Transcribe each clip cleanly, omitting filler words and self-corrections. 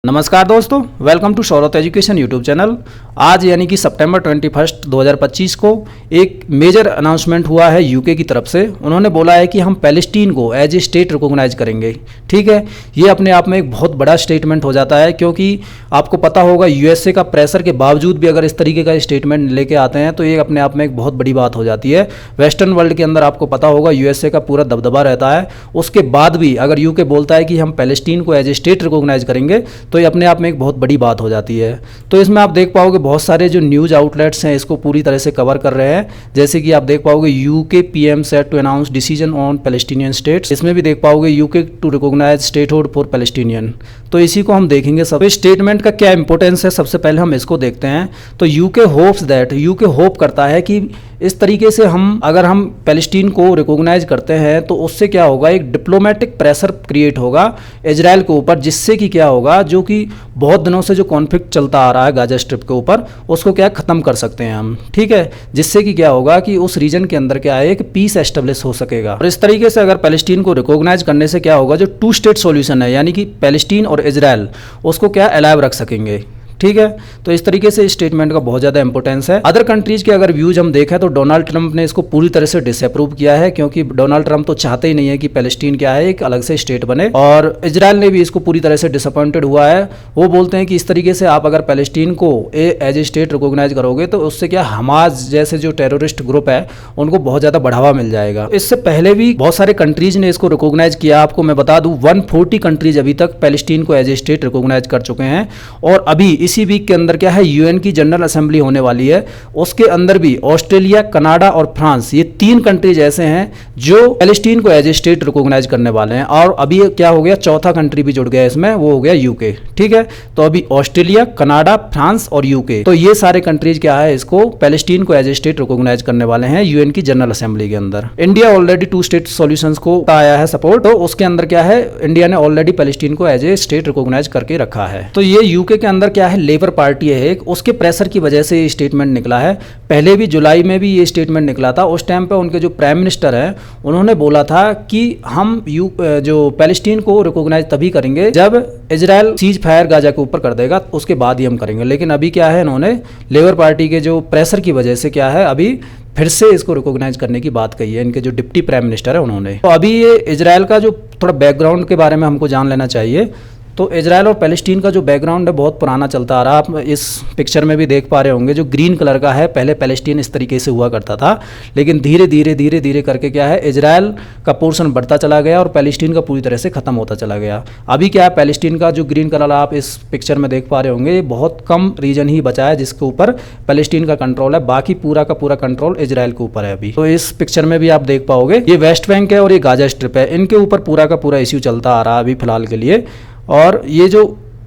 नमस्कार दोस्तों, welcome to Shaurat education YouTube channel. आज यानी कि सितंबर 21 2025 को एक मेजर अनाउंसमेंट हुआ है यूके की तरफ से। उन्होंने बोला है कि हम पैलेस्टीन को एज ए स्टेट रिकॉग्नाइज करेंगे। ठीक है, ये अपने आप में एक बहुत बड़ा स्टेटमेंट हो जाता है, क्योंकि आपको पता होगा यूएसए का प्रेशर के बावजूद भी अगर इस तरीके का स्टेटमेंट लेके आते हैं तो ये अपने आप में एक बहुत बड़ी बात हो जाती है। वेस्टर्न वर्ल्ड के अंदर आपको पता होगा यूएसए का पूरा दबदबा रहता है, उसके बाद भी अगर यूके बोलता है कि हम पैलेस्टीन को एज ए स्टेट रिकॉग्नाइज करेंगे तो ये अपने आप में एक बहुत बड़ी बात हो जाती है। तो इसमें आप देख पाओगे बहुत सारे जो न्यूज़ आउटलेट्स हैं इसको पूरी तरह से कवर कर रहे हैं। जैसे कि आप देख पाओगे UK PM set to announce decision on Palestinian states, इसमें भी देख पाओगे UK to recognise statehood for Palestinian. तो इसी को हम देखेंगे। सब स्टेटमेंट का क्या इंपॉर्टेंस है, सबसे पहले हम इसको देखते हैं। तो UK hopes that, UK hope करता है कि इस तरीके से अगर हम पैलेस्टीन को रिकॉग्नाइज करते हैं तो उससे क्या होगा, एक डिप्लोमेटिक प्रेशर क्रिएट होगा इजराइल के ऊपर, जिससे कि क्या होगा, जो कि बहुत दिनों से जो कॉन्फ्लिक्ट चलता आ रहा है गाजा स्ट्रिप के ऊपर, उसको क्या ख़त्म कर सकते हैं हम। ठीक है, जिससे कि क्या होगा कि उस रीजन के अंदर क्या है, एक पीस एस्टेब्लिश हो सकेगा। और इस तरीके से अगर पैलेस्टीन को रिकॉग्नाइज करने से क्या होगा, जो टू स्टेट सॉल्यूशन है यानी कि पैलेस्टीन और इजराइल, उसको क्या अलाइव रख सकेंगे। ठीक है, तो इस तरीके से स्टेटमेंट का बहुत ज़्यादा इंपॉर्टेंस है। अदर कंट्रीज के अगर व्यूज हम देखें तो डोनाल्ड ट्रंप ने इसको पूरी तरह से डिसअप्रूव किया है, क्योंकि डोनाल्ड ट्रंप तो चाहते ही नहीं है कि पैलेस्टीन क्या है एक अलग से स्टेट बने। और इजराइल ने भी इसको पूरी तरह से डिसअपॉइंटेड हुआ है। वो बोलते हैं कि इस तरीके से आप अगर पैलेस्टीन को एज ए स्टेट रिकॉग्नाइज करोगे तो उससे क्या हमास जैसे जो टेररिस्ट ग्रुप है उनको बहुत ज़्यादा बढ़ावा मिल जाएगा। इससे पहले भी बहुत सारे कंट्रीज ने इसको रिकॉग्नाइज किया। आपको मैं बता दूं 140 कंट्रीज अभी तक पैलेस्टीन को एज ए स्टेट रिकॉग्नाइज कर चुके हैं। और अभी इसी वीक के अंदर क्या है, यूएन की जनरल असेंबली होने वाली है, उसके अंदर भी ऑस्ट्रेलिया, कनाडा और फ्रांस, ये 3 कंट्रीज ऐसे हैं जो पैलेस्टीन को एज ए स्टेट रिकॉग्नाइज करने वाले हैं। और अभी क्या हो गया, चौथा कंट्री भी जुड़ गया इसमें, वो हो गया यूके। ठीक है, तो अभी ऑस्ट्रेलिया, कनाडा, फ्रांस और यूके, तो ये सारे कंट्रीज क्या है, इसको पैलेस्टीन को एज ए स्टेट रिकॉग्नाइज करने वाले हैं यूएन की जनरल असेंबली के अंदर। इंडिया ऑलरेडी 2 स्टेट सॉल्यूशंस को आया है सपोर्ट, तो उसके अंदर क्या है, इंडिया ने ऑलरेडी पैलेस्टीन को एज ए स्टेट रिकॉग्नाइज करके रखा है। तो ये यूके के अंदर क्या है, लेबर पार्टी है एक, उसके प्रेशर की वजह से ये स्टेटमेंट निकला है। पहले भी जुलाई में भी ये स्टेटमेंट निकला था। उस टाइम पे उनके जो प्राइम मिनिस्टर हैं उन्होंने बोला था कि हम जो पैलेस्टीन को रिकॉग्नाइज तभी करेंगे जब इजराइल सीज फायर गाजा के ऊपर कर देगा, उसके बाद ही हम करेंगे। लेकिन अभी क्या है, इन्होंने लेबर पार्टी के जो प्रेशर की वजह से क्या है, अभी फिर से इसको रिकॉग्नाइज करने की बात कही है इनके जो डिप्टी प्राइम मिनिस्टर है उन्होंने। तो अभी ये इजराइल का जो थोड़ा बैकग्राउंड के बारे में हमको जान लेना चाहिए। तो इजराइल और पैलेस्टीन का जो बैकग्राउंड है बहुत पुराना चलता आ रहा है। आप इस पिक्चर में भी देख पा रहे होंगे, जो ग्रीन कलर का है, पहले पैलेस्टीन इस तरीके से हुआ करता था, लेकिन धीरे धीरे करके क्या है, इजराइल का पोर्शन बढ़ता चला गया और पैलेस्टीन का पूरी तरह से खत्म होता चला गया। अभी क्या है, पैलेस्टीन का जो ग्रीन कलर आप इस पिक्चर में देख पा रहे होंगे, बहुत कम रीजन ही बचा है जिसके ऊपर पैलेस्टीन का कंट्रोल है, बाकी पूरा का पूरा कंट्रोल इजराइल के ऊपर है अभी। तो इस पिक्चर में भी आप देख पाओगे, ये वेस्ट बैंक है और ये गाजा स्ट्रिप है, इनके ऊपर पूरा का पूरा इश्यू चलता आ रहा है अभी फिलहाल के लिए। और ये जो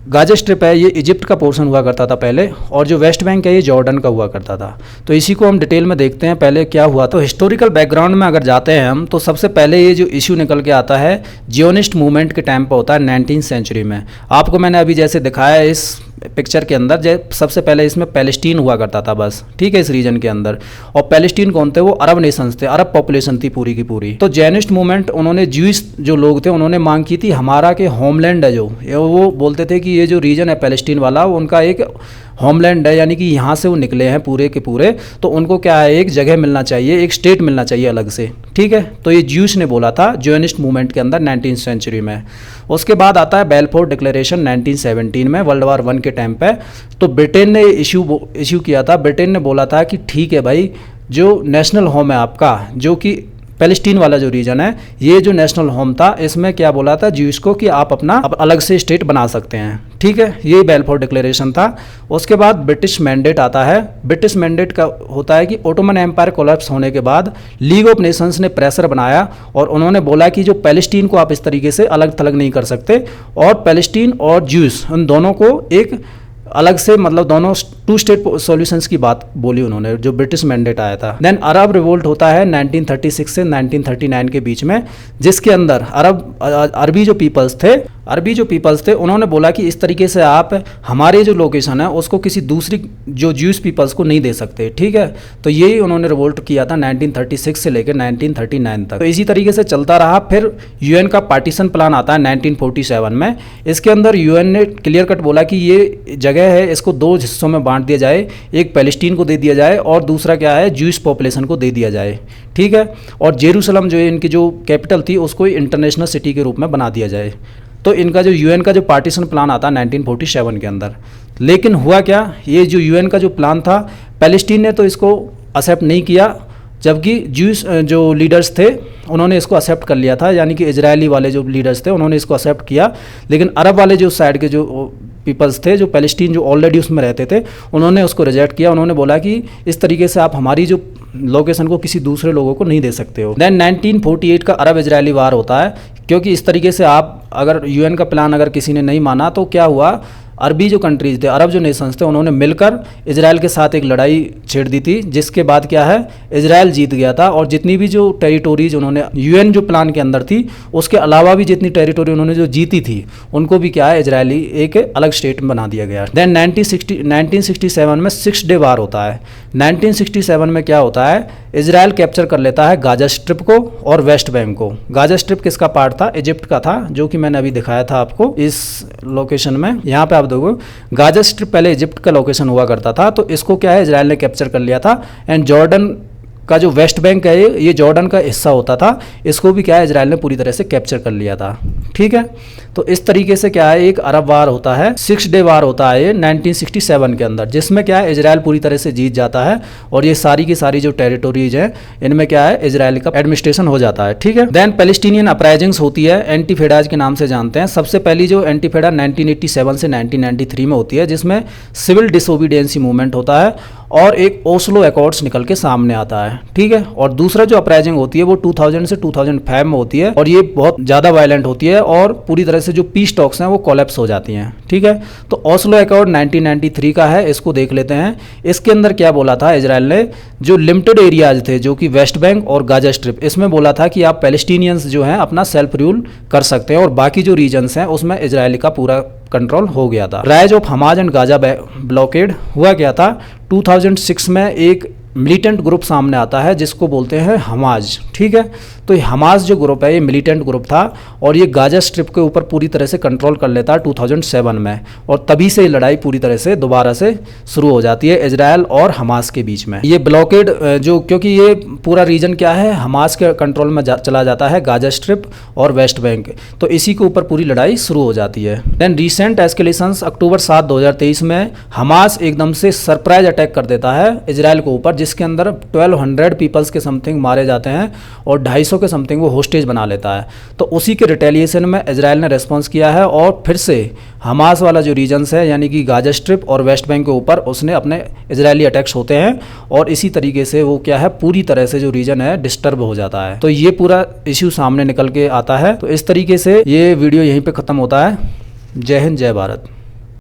गाजा स्ट्रिप है ये इजिप्ट का पोर्शन हुआ करता था पहले, और जो वेस्ट बैंक है ये जॉर्डन का हुआ करता था। तो इसी को हम डिटेल में देखते हैं पहले क्या हुआ। तो हिस्टोरिकल बैकग्राउंड में अगर जाते हैं हम, तो सबसे पहले ये जो इशू निकल के आता है जियोनिस्ट मूवमेंट के टाइम पर होता है 19th सेंचुरी में। आपको मैंने अभी जैसे दिखाया इस पिक्चर के अंदर, सबसे पहले इसमें पैलेस्टीन हुआ करता था बस। ठीक है, इस रीजन के अंदर। और पैलेस्टीन कौन थे, वो अरब नेशंस थे, अरब पॉपुलेशन थी पूरी की पूरी। तो जैनिस्ट मूवमेंट, उन्होंने ज्यूइश जो लोग थे उन्होंने मांग की थी हमारा के होमलैंड है जो, वो बोलते थे कि ये जो रीजन है पैलेस्टीन वाला, उनका एक होमलैंड है, यानी कि यहाँ से वो निकले हैं पूरे के पूरे, तो उनको क्या है, एक जगह मिलना चाहिए, एक स्टेट मिलना चाहिए अलग से। ठीक है, तो ये ज्यूस ने बोला था जियोनिस्ट मूवमेंट के अंदर 19th सेंचुरी में। उसके बाद आता है बेलफोर डिक्लेरेशन 1917 में, वर्ल्ड वार 1 के टाइम पे। तो ब्रिटेन ने इशू किया था। ब्रिटेन ने बोला था कि ठीक है भाई, जो नेशनल होम है आपका, जो कि पैलेस्टीन वाला जो रीजन है, ये जो नेशनल होम था, इसमें क्या बोला था ज्यूस को कि आप अपना अलग से स्टेट बना सकते हैं। ठीक है, ये बेलफोर डिक्लेरेशन था। उसके बाद ब्रिटिश मैंडेट आता है। ब्रिटिश मैंडेट का होता है कि ओटोमन एम्पायर कोलैप्स होने के बाद लीग ऑफ नेशंस ने प्रेशर बनाया और उन्होंने बोला कि जो पैलेस्टीन को आप इस तरीके से अलग थलग नहीं कर सकते, और पैलेस्टीन और ज्यूस उन दोनों को एक अलग से, मतलब दोनों टू स्टेट सॉल्यूशंस की बात बोली उन्होंने, जो ब्रिटिश मैंडेट आया था। देन अरब रिवोल्ट होता है 1936 से 1939 के बीच में, जिसके अंदर अरबी जो पीपल्स थे उन्होंने बोला कि इस तरीके से आप हमारे जो लोकेशन है उसको किसी दूसरी जो ज्यूस पीपल्स को नहीं दे सकते, ठीक है। तो यही उन्होंने रिवोल्ट किया था 1936 से लेकर 1939 तक। तो इसी तरीके से चलता रहा। फिर यूएन का पार्टीशन प्लान आता है 1947 में। इसके अंदर यूएन ने क्लियर कट बोला कि ये जगह है, इसको दो हिस्सों में बांट दिया जाए, एक पैलेस्टीन को दे दिया जाए और दूसरा क्या है, ज्यूइश पॉपुलेशन को दे दिया जाए, ठीक है। और जेरूसलम जो इनकी जो कैपिटल थी उसको इंटरनेशनल सिटी के रूप में बना दिया जाए। तो इनका जो यूएन का जो पार्टीशन प्लान आता है 1947 के अंदर। लेकिन हुआ क्या, ये जो यूएन का जो प्लान था, पैलेस्टीन ने तो इसको एक्सेप्ट नहीं किया, जबकि ज्यूस जो लीडर्स थे उन्होंने इसको एक्सेप्ट कर लिया था, यानी कि इजरायली वाले जो लीडर्स थे उन्होंने इसको एक्सेप्ट किया। लेकिन अरब वाले जो साइड के जो पीपल्स थे, जो पैलेस्टीन जो ऑलरेडी उसमें रहते थे, उन्होंने उसको रिजेक्ट किया। उन्होंने बोला कि इस तरीके से आप हमारी जो लोकेशन को किसी दूसरे लोगों को नहीं दे सकते हो। देन 1948 का अरब इजरायली वार होता है, क्योंकि इस तरीके से आप अगर यूएन का प्लान अगर किसी ने नहीं माना तो क्या हुआ, अरबी जो कंट्रीज़ थे, अरब जो नेशंस थे, उन्होंने मिलकर इजराइल के साथ एक लड़ाई छेड़ दी थी, जिसके बाद क्या है, इजराइल जीत गया था। और जितनी भी जो टेरिटोरीज उन्होंने यूएन जो प्लान के अंदर थी, उसके अलावा भी जितनी टेरिटोरी उन्होंने जो जीती थी, उनको भी क्या है, इजरायली एक अलग स्टेट में बना दिया गया। देन 1967 में 6 डे वार होता है। 1967 में क्या होता है, इजराइल कैप्चर कर लेता है गाजा स्ट्रिप को और वेस्ट बैंक को। गाजा स्ट्रिप किसका पार्ट था, इजिप्ट का था, जो कि मैंने अभी दिखाया था आपको इस लोकेशन में। यहाँ पे आप देखो गाजा स्ट्रिप पहले इजिप्ट का लोकेशन हुआ करता था, तो इसको क्या है, इजराइल ने कैप्चर कर लिया था। एंड जॉर्डन का जो वेस्ट बैंक है, ये जॉर्डन का हिस्सा होता था, इसको भी क्या है, इजराइल ने पूरी तरह से कैप्चर कर लिया था, ठीक है। तो इस तरीके से क्या है, एक अरब वार होता है, 6 डे वार होता है ये 1967 के अंदर, जिसमें क्या है, इजराइल पूरी तरह से जीत जाता है और ये सारी की सारी जो टेरिटोरीज हैं, इनमें क्या है, इजराइल का एडमिनिस्ट्रेशन हो जाता है, ठीक है। देन पैलेस्टीनियन अपराइजिंग्स होती है, एंटीफेडाज के नाम से जानते हैं। सबसे पहली जो एंटीफेडा 1987 से 1993 में होती है, जिसमें सिविल डिसोबीडियंसी मूवमेंट होता है और एक ओस्लो अकॉर्ड्स निकल के सामने आता है, ठीक है। और दूसरा जो अपराइजिंग होती है वो 2000 से 2005 में होती है और ये बहुत ज़्यादा वायलेंट होती है और पूरी तरह से जो पीस टॉक्स हैं वो कोलैप्स हो जाती हैं, ठीक है। तो ओस्लो अकॉर्ड 1993 का है, इसको देख लेते हैं। इसके अंदर क्या बोला था इजराइल ने, जो लिमिटेड एरियाज थे, जो कि वेस्ट बैंक और गाजा स्ट्रिप, इसमें बोला था कि आप पैलेस्टीनियंस जो हैं अपना सेल्फ रूल कर सकते हैं और बाकी जो रीजन्स हैं उसमें इजराइल का पूरा कंट्रोल हो गया था। Rise of Hamas and Gaza blockade हुआ क्या था, 2006 में एक मिलिटेंट ग्रुप सामने आता है जिसको बोलते हैं हमाज, ठीक है। तो ये हमाज जो ग्रुप है, ये मिलिटेंट ग्रुप था और ये गाजा स्ट्रिप के ऊपर पूरी तरह से कंट्रोल कर लेता है 2007 में, और तभी से ये लड़ाई पूरी तरह से दोबारा से शुरू हो जाती है इजराइल और हमास के बीच में। ये ब्लॉकेड जो, क्योंकि ये पूरा रीजन क्या है, हमास के कंट्रोल में चला जाता है, गाजा स्ट्रिप और वेस्ट बैंक, तो इसी के ऊपर पूरी लड़ाई शुरू हो जाती है। देन रिसेंट एस्केलेशंस, अक्टूबर 7 2023 में हमास एकदम से सरप्राइज अटैक कर देता है इजराइल के ऊपर, जिसके अंदर 1200 पीपल्स के समथिंग मारे जाते हैं और 250 के समथिंग वो होस्टेज बना लेता है। तो उसी के रिटेलिएशन में इजराइल ने रेस्पॉन्स किया है और फिर से हमास वाला जो रीजन्स है, यानी कि गाजा स्ट्रिप और वेस्ट बैंक के ऊपर उसने अपने इजरायली अटैक्स होते हैं और इसी तरीके से वो क्या है, पूरी तरह से जो रीजन है डिस्टर्ब हो जाता है। तो ये पूरा इश्यू सामने निकल के आता है। तो इस तरीके से ये वीडियो यहीं पे ख़त्म होता है। जय हिंद, जय भारत।